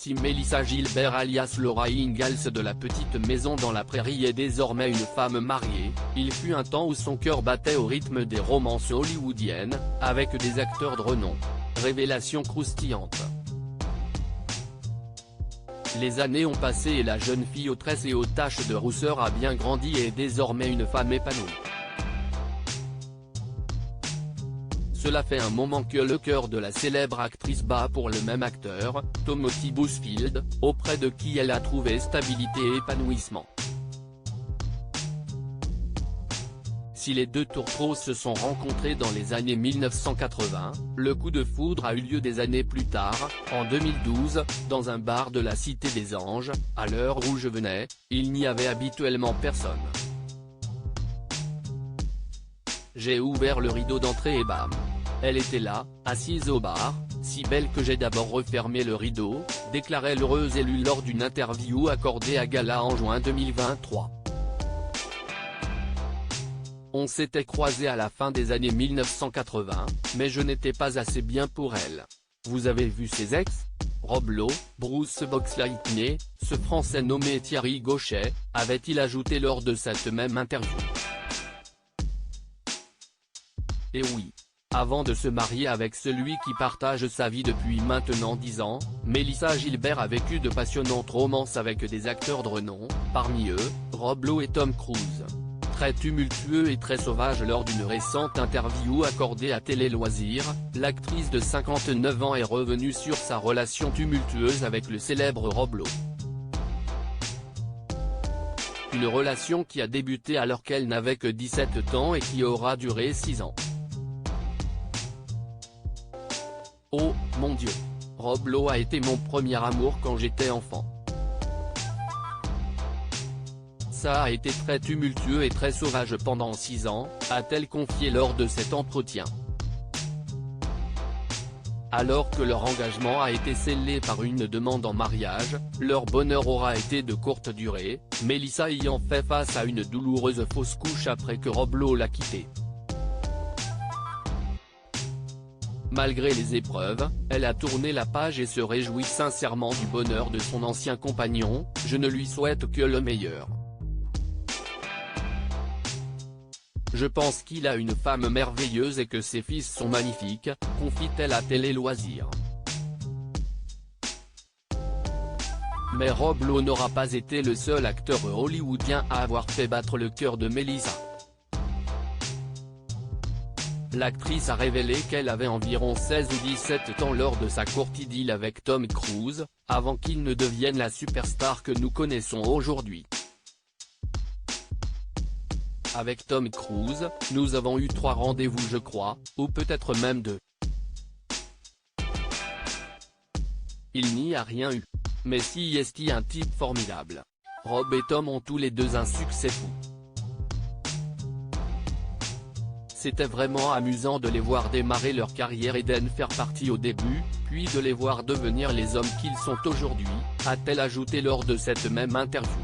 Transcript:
Si Melissa Gilbert alias Laura Ingalls de la petite maison dans la prairie est désormais une femme mariée, il fut un temps où son cœur battait au rythme des romances hollywoodiennes, avec des acteurs de renom. Révélation croustillante. Les années ont passé et la jeune fille aux tresses et aux taches de rousseur a bien grandi et est désormais une femme épanouie. Cela fait un moment que le cœur de la célèbre actrice bat pour le même acteur, Timothy Busfield, auprès de qui elle a trouvé stabilité et épanouissement. Si les deux tourtereaux se sont rencontrés dans les années 1980, le coup de foudre a eu lieu des années plus tard, en 2012, dans un bar de la Cité des Anges. À l'heure où je venais, il n'y avait habituellement personne. J'ai ouvert le rideau d'entrée et bam! Elle était là, assise au bar, si belle que j'ai d'abord refermé le rideau, déclarait l'heureuse élue lors d'une interview accordée à Gala en juin 2023. On s'était croisés à la fin des années 1980, mais je n'étais pas assez bien pour elle. Vous avez vu ses ex ? Rob Lowe, Bruce Boxleitner, ce Français nommé Thierry Gauchet, avait-il ajouté lors de cette même interview. Et oui. Avant de se marier avec celui qui partage sa vie depuis maintenant 10 ans, Melissa Gilbert a vécu de passionnantes romances avec des acteurs de renom, parmi eux, Rob Lowe et Tom Cruise. Très tumultueux et très sauvage lors d'une récente interview accordée à Télé Loisirs, l'actrice de 59 ans est revenue sur sa relation tumultueuse avec le célèbre Rob Lowe. Une relation qui a débuté alors qu'elle n'avait que 17 ans et qui aura duré 6 ans. Oh, mon Dieu. Rob Lowe a été mon premier amour quand j'étais enfant. Ça a été très tumultueux et très sauvage pendant 6 ans, a-t-elle confié lors de cet entretien. Alors que leur engagement a été scellé par une demande en mariage, leur bonheur aura été de courte durée, Melissa ayant fait face à une douloureuse fausse couche après que Rob Lowe l'a quittée. Malgré les épreuves, elle a tourné la page et se réjouit sincèrement du bonheur de son ancien compagnon. Je ne lui souhaite que le meilleur. Je pense qu'il a une femme merveilleuse et que ses fils sont magnifiques, confie-t-elle à Télé Loisirs. Mais Rob Lowe n'aura pas été le seul acteur hollywoodien à avoir fait battre le cœur de Melissa. L'actrice a révélé qu'elle avait environ 16 ou 17 ans lors de sa courte idylle avec Tom Cruise, avant qu'il ne devienne la superstar que nous connaissons aujourd'hui. Avec Tom Cruise, nous avons eu 3 rendez-vous je crois, ou peut-être même 2. Il n'y a rien eu. Mais si est un type formidable. Rob et Tom ont tous les deux un succès fou. C'était vraiment amusant de les voir démarrer leur carrière et d'en faire partie au début, puis de les voir devenir les hommes qu'ils sont aujourd'hui, a-t-elle ajouté lors de cette même interview.